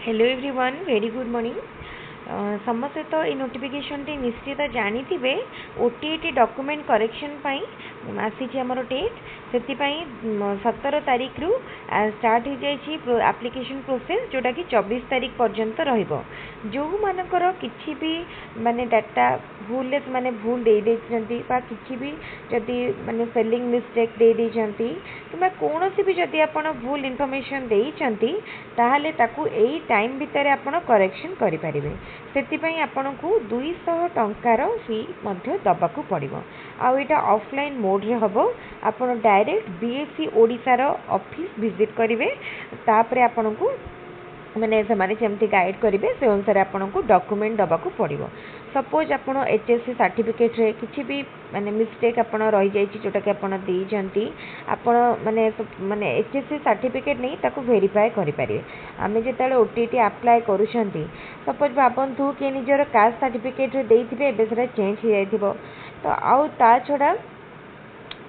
Hello everyone very good morning समस्ते तो ये नोटिफिकेशन टी निश्चित जानी थे ओटीटी डॉक्यूमेंट करेक्शन आसी आमर डेट से 17 तारीख रु स्टार्ट हो जाए एप्लिकेशन प्रोसेस जोटा कि 24 तारीख पर्यंत जो मानकर किसी भी माने डाटा भूल माने भूल दे किसी भी जदि माने स्पेलिंग मिस्टेक दे कि कौन भी जदि आप भूल इनफॉरमेशन देइचंती ताहले ताकू एई टाइम भितर आपण करेक्शन करि परिबे सेति आपण को 200 टंकार फी मध्य दबाकू पड़िबो आउ एटा ऑफलाइन मोड रे हबो आपण डायरेक्ट बीएससी ओडिसा रो ऑफिस विजिट करिवे तापरे आपण को मैंने से गाइड करेंगे से अनुसार आपन को डॉक्यूमेंट दबाकू पड़ो सपोज आपन एचएससी सर्टिफिकेट रे किसी भी माने मिस्टेक आपन रही जाई जोटा कि आपन देइजंती आपन माने माने एचएससी सर्टिफिकेट नहीं ताको वेरीफाई करि पारे आमे जेताले ओटीटी अप्लाई करूछंती सपोज भाबंतु कि निजर कास्ट सर्टिफिकेट रे देइथिबे एबे सेटा चेंज हो जाइथिबो तो आउ ता छडा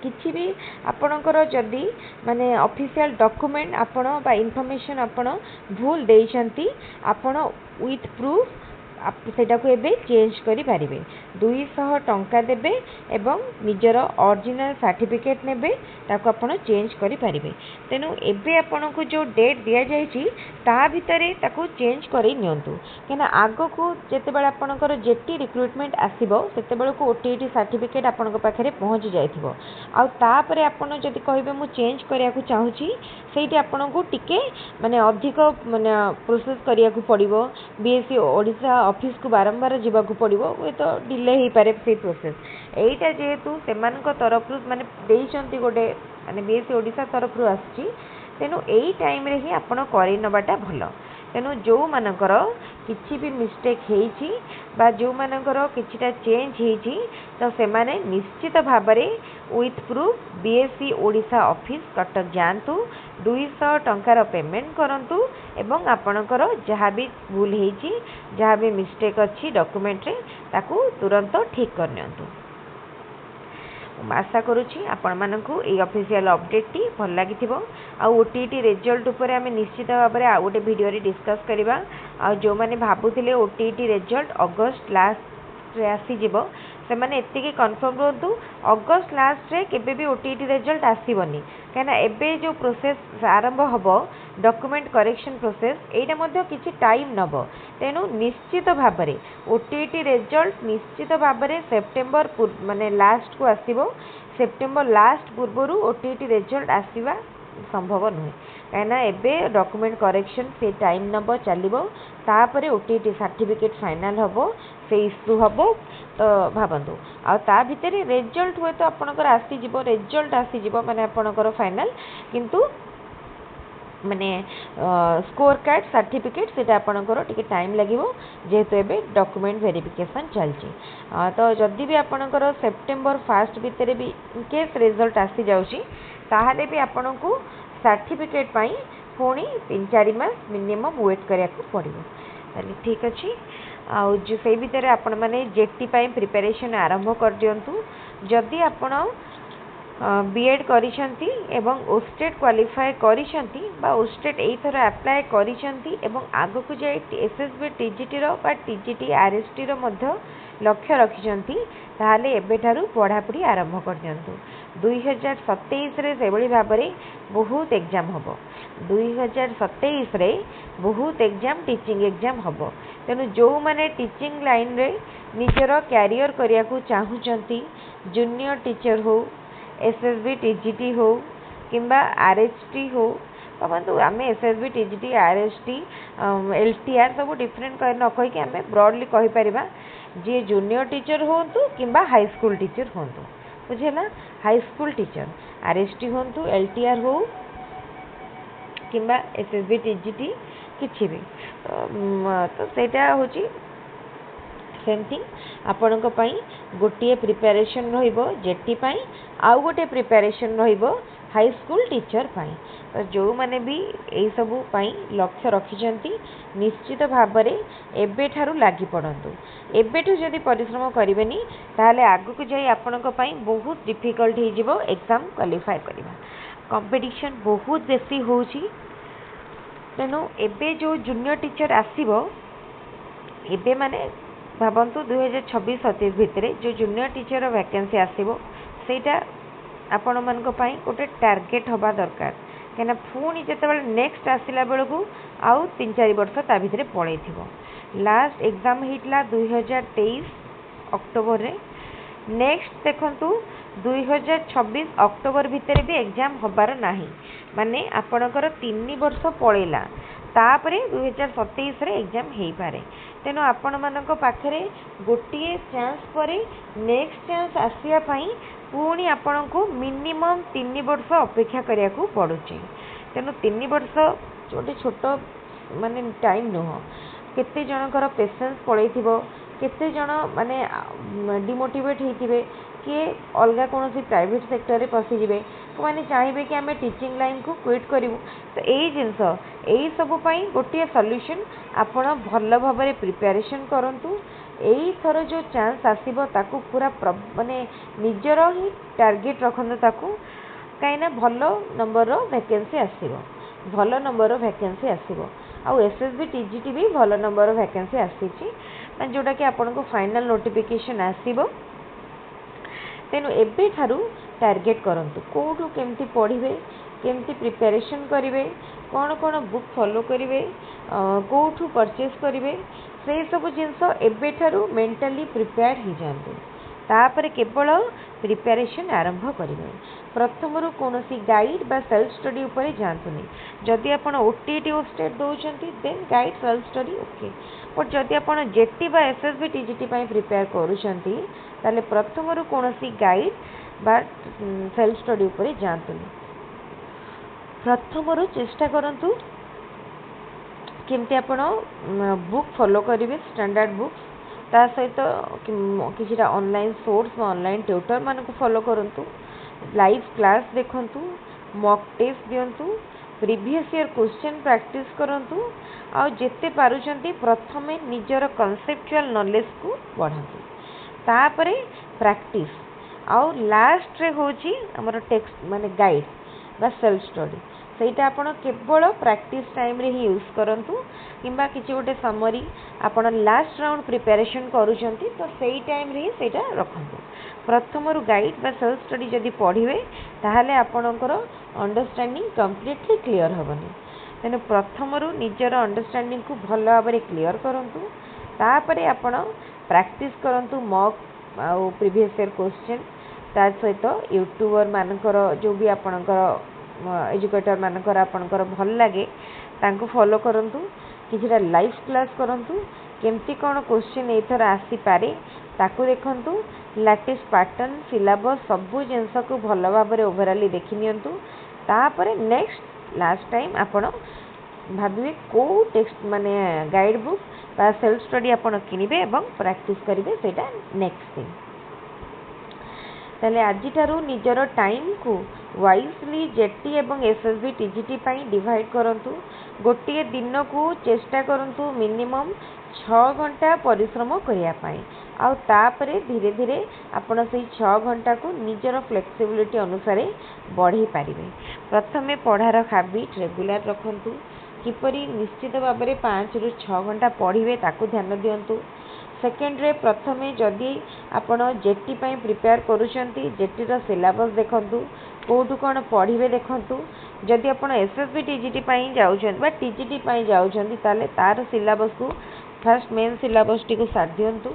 किसी भी आपणकर जदि माने ऑफिशियल डॉक्यूमेंट आपण बा इनफॉरमेशन आपण भूल देइछंती आपण विथ प्रूफ सेटा को एबे चेंज करि पारिबे 200 टंका देबे एवं निजर ओरिजिनल सर्टिफिकेट नेबे ताको आपण चेंज करि पारिबे तेनु एबे आपण को जो डेट दिया जायछि ता भितरे ताको चेंज करि नियंतु केना आगो को जेते बेला आपणकर जेटी रिक्रूटमेंट आसीबो सेते बेला को ओटीटी सर्टिफिकेट आपण को पाखरे पहुंच जायथिबो आ तापरे आपण जदि कहबे मु चेंज करिया को चाहूची सेठी आपण को टिके माने अधिक माने प्रोसेस करिया को पड़िबो बीएससी ओडिसा ऑफिस को बारंबार जीवाकू पड़ो ये तो डिले हो पारे से प्रोसेस यहीटा जेहेतु से तरफ माने देइचंती गोटे माने बीएससी ओडिसा तरफ आसी तेणु यही टाइम रे ही आपण करि नबाटा भल तेणु जो मानकर किसी भी मिस्टेक होईची बा जो मानकर किछिटा चेंज होईची तो से माने निश्चित भाव में with proof BSc Odisha office Cuttack जातु 200 टंकार पेमेंट करंतु एवं आपणकर जहाँ भी भूल होईची जहाँ भी मिस्टेक अच्छी डॉक्यूमेंट रे ताकू तुरंत ठीक कर नियंतु आशा करुँची आपण मानकू ए ऑफिशियल अपडेट टी भल लगी आ ओटीटी रिजल्ट उपर आम निश्चित भाव में आउ गोटे वीडियो रे डिस्कस करवा आ जो माने भाबुथिले ओटीटी रिजल्ट अगस्त लास्ट रे आसी जिवो से माने एतिकी कन्फर्म रहतु अगस्त लास्ट रे केबे भी ओटीटी रिजल्ट आसीबनी कहना एबे जो प्रोसेस आरंभ हबो डॉक्यूमेंट करेक्शन प्रोसेस एटा मध्ये किछि टाइम नबो तेनु निश्चित भाव में ओटीटी रिजल्ट निश्चित भाव में सेप्टेम्बर माने लास्ट को आसीबो सेप्टेम्बर लास्ट पूर्वरु ओटीटी रिजल्ट आसीबा संभव नुहे कहीं एबे डॉक्यूमेंट करेक्शन से टाइम नब चलो तापर ओटीटी सर्टिफिकेट फाइनल हम से इश्यू हम तो भावतु आ भितर रिजल्ट हुए तो आपणकर आसीज रिजल्ट आसीज माने आपणकर फाइनल किंतु माने स्कोर कार्ड सर्टिफिकेट से आपणकर टिके टाइम लगे जेहेतु एबे डॉक्यूमेंट वेरिफिकेशन चलची तो जदि भी आपणकर सेप्टेम्बर 1 भितर भी केस रिजल्ट आसी जाउची ताहले भी आपण को सर्टिफिकेट पाई पुणी 3-4 मास मिनिमम वेट करिया को पड़िबो ताले ठीक अछि आ जो से भितर आपण माने जेटी पाई प्रिपरेशन आरंभ कर दियंतु जदि आपण बीएड करिसंती एवं ओस्टेट क्वालिफाई करिसंती बा ओस्टेट एई थर अप्लाई करिसंती एवं आगो को जाय एसएसबी टीजीटी रो बा टीजीटी आरएसटी रो मध्य लक्ष्य रखिसंती ताहले एबे थारु पढ़ापढ़ी आरंभ कर दियंतु 2027 रे सेबली भाव में बहुत एग्जाम हम 2027 रे बहुत एग्जाम टीचिंग एग्जाम हम तेणु जो माने टीचिंग लाइन रे निजर कैरियर करिया को चाहूचंती जूनियर टीचर हो एसएसबी टीजीटी हो किंबा आरएचटी हो भावतु आम एसएसबी टीजीटी आरएसटी एलटीआर सब डिफरेंट न कहीकि आम ब्रॉडली कहीपर जी जूनियर टीचर हूँ कि हाई स्कूल टीचर हूँ बुझेगा हाई स्कूल टीचर आरएसटी हूँ एलटीआर हो कि एसएसबी टीजीटी किसी भी तो सेटा हूँ सेमती आपण गोटे प्रिपेरेशन रहिबो जेटी पाई आउ गोटे प्रिपेरेशन रहिबो हाई स्कूल टीचर पाई तो जो माने भी यही सबू लक्ष्य रखिंट निश्चित भाव में एबे ठारू लागी पड़तु एबेठू जदि परिश्रम करेंगे ताहले आगु को जाई आपनक पई बहुत डिफिकल्ट हो एग्जाम क्वालिफाई करवा कंपटीशन बहुत बेसी होची तेणु एबे जो जूनियर टीचर आसीबो एबे माने भावतु 2026-27 भितर जो जूनियर टीचर वैकेंसी आसीबो सेटा आपण मानक पई गोटे टार्गेट हवा दरकार कहीं पुणी जिते नेक्स्ट आसला बेलू आउ 3-4 वर्ष ता भितर पड़े लास्ट एग्जाम होता 2023 अक्टोबर रे नेक्स्ट देखु 2026 अक्टोबर भितर भी एग्जाम हबार नाही माने आपणकर 3 वर्ष पड़ेला तापरे 2027 रे एग्जाम हो पारे तेणु आपण मानक पाखरे गोटे चांस पर नेक्स्ट चांस आसिया पई पुणी आपण को मिनिमम 3 वर्ष अपेक्षा करिया को पड़ुची तेणु 3 वर्ष गोटे छोट माने टाइम नुह केते जनकर पेशेंस पड़ेथिबो केते जन माने डिमोटिवेट होइथिबे किए अलग कौन प्राइवेट सेक्टर रे पशिजे मैंने चाहिए कि आम टीचिंग लाइन को क्विट करूँ तो यही जिनस यही सबुपाई गोटे सल्यूशन आपण भल भाव प्रिपेरेसन करूँ यही थर जो चांस आसब ताकू पूरा माने निजर ही टार्गेट रखते ताकू कहीं भल नंबर वैकेंसी आसब भल नंबर वैकेंसी आसब आउ एसएसबी टीजीटी भी भल नंबर वैकेंसी आसी जोटा कि आपन को फाइनल नोटिफिकेशन आसब तेणु एबे ठारू टार्गेट करंतु कोठू केमती पढ़िबे केमती प्रिपरेशन करिवे कौन कौन बुक फॉलो करिवे कोठू परचेस करिवे से सब जिनस एबे ठारू मेंटली प्रिपेयर्ड हो जांतु तापर केवल प्रिपरेशन आरंभ करिवे प्रथमरु कोनोसी गाइड बा सेल्फ स्टडी ऊपर जांतुनी जदि आपण ओटीटी स्टेट दोचंती then guide self study okay but जदि आपण जेटी बा एसएसबी टीजीटी पई प्रिपेयर करूचंती ताले प्रथमरु कोनोसी गाइड बा सेल्फ स्टडी ऊपर जांतुनी प्रथमरु चेष्टा करंतु केमती आपण बुक फॉलो करिवे स्टैंडर्ड बुक्स ता सहित किसी ऑनलाइन सोर्स ऑनलाइन ट्यूटर मान को फॉलो करंतु लाइव क्लास देखंतु मॉक टेस्ट दियंतु प्रीवियस ईयर क्वेश्चन प्रैक्टिस करंतु आ जेते पारुचंती प्रथमे निजर कॉन्सेप्चुअल नॉलेज को बढ़ांतु तापरे प्रैक्टिस आउ लास्ट रे होची हमर टेक्स्ट माने गाइड बा सेल्फ स्टडी सेटा आपण केवल प्रैक्टिस टाइम रे ही यूज करंतु किंबा किछि गोटे समरी आपण लास्ट राउंड प्रिपरेशन करूचंती तो सेही टाइम रे सेटा रखंतु प्रथमरु गाइड बा सेल्फ स्टडी जदि पढ़िवे ताहाले आपणकर अंडरस्टैंडिंग कंप्लीटली क्लियर होबनी तेनु प्रथमरु निजर अंडरस्टैंडिंग को भल भाव क्लियर करंतु तापरे आपण प्रैक्टिस करंतु मॉक आ प्रीवियस ईयर क्वेश्चन ता सहित यूट्यूबर मानकर जो भी आपणकर एजुकेटर मानकर आपणकर भल लगे तांको फॉलो करंतु किछिटा लाइव क्लास करंतु केमती कोन क्वेश्चन एथर आसी पारे ताकू देखंतु लेटेस्ट पैटर्न सिलेबस सबु जिनस को भल भाव ओवरऑली देखि नियंतु तापरे नेक्स्ट लास्ट टाइम आपण भाबिवे को टेक्स्ट माने गाइड बुक बा सेल्फ स्टडी आपण किनिबे एवं प्रैक्टिस करिवे सेटा नेक्स्ट थिंग ताले आज ठारू निजर टाइम को वाइजली जेटी एवं एसएसबी टीजीटी पाई डिवाइड करंतु गोटे दिन को चेष्टा करंतु मिनिमम 6 घंटा परिश्रम करिया पाई आ तापरे धीरे धीरे आपण से 6 घंटा को निजर फ्लेक्सिबिलिटी अनुसार बढ़ी पारिबे प्रथमे पढ़ार हैबिट रेगुलर रखंतु किपरि निश्चित भाव में 5 ରୁ 6 घंटा पढ़िबे ताकू ध्यान दियंतु सेकेंड रे प्रथमे जदि आपण जेटी पई प्रिपेयर करूछंती जेटी रो सिलेबस देखंतु कोठू कोन पढ़िबे देखंतु जदि आपण एसएसबी टीजीटी पई जाउछंती बा टीजीटी पई जाउछंती ताले तार सिलेबस को फर्स्ट मेन सिलेबस टी को साथ दियंतु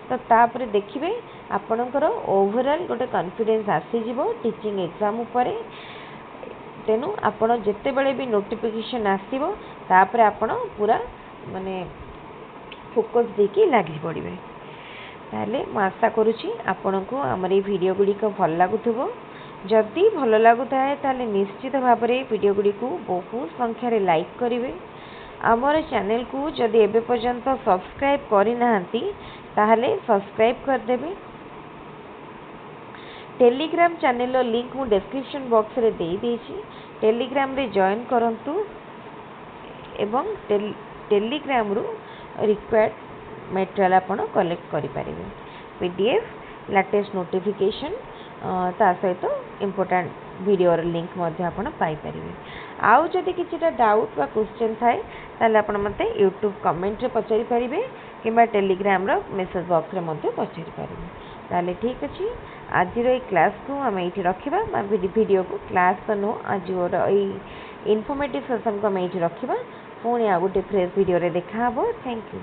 तो तापर देखिबे आपणकर ओवरऑल गोटे कॉन्फिडेंस आसी जिवो टीचिंग एग्जाम ऊपर तेनु आपण जेते बेले भी नोटिफिकेशन आसीबो तापर आपण पूरा माने फोकस देकी लागि पड़िबे ताले म आशा करूची आपन को हमर ए वीडियो गुडी को भल लागुथबो जदि भल लागुताय ताले निश्चित भाव में वीडियो गुडी को बहुत संख्या रे लाइक करिवे हमर चैनल को जदि एबे पर्यंत सब्सक्राइब करि नाहंती ताहले सब्सक्राइब कर देबे टेलीग्राम चैनल रो लिंक मु डिस्क्रिप्शन बॉक्स रे दे देछि टेलीग्राम रे जॉइन करंतु एवं टेलीग्राम रू रिक्वायर्ड मटेरियल आपण कलेक्ट करि पारिबे पीडीएफ लेटेस्ट नोटिफिकेशन ता सहित इंपोर्टेंट वीडियो लिंक मध्य आपण पाई पारिबे। आउ जदि किछिटा डाउट बा क्वेश्चन थाए ताले आपण मते यूट्यूब कमेंट रे पचारि पारिबे किंबा टेलीग्राम रो मेसेज बॉक्स रे मध्ये पचारि पारिबे। ताले ठीक अछि आज रो क्लास को हम एठी रखिबा वीडियो को क्लास तो नो आज रो इनफॉर्मेटिव सेशन को हम एठी रखिबा पुणी आ गोटे फ्रेश वीडियो रे देखा हबो। Thank you.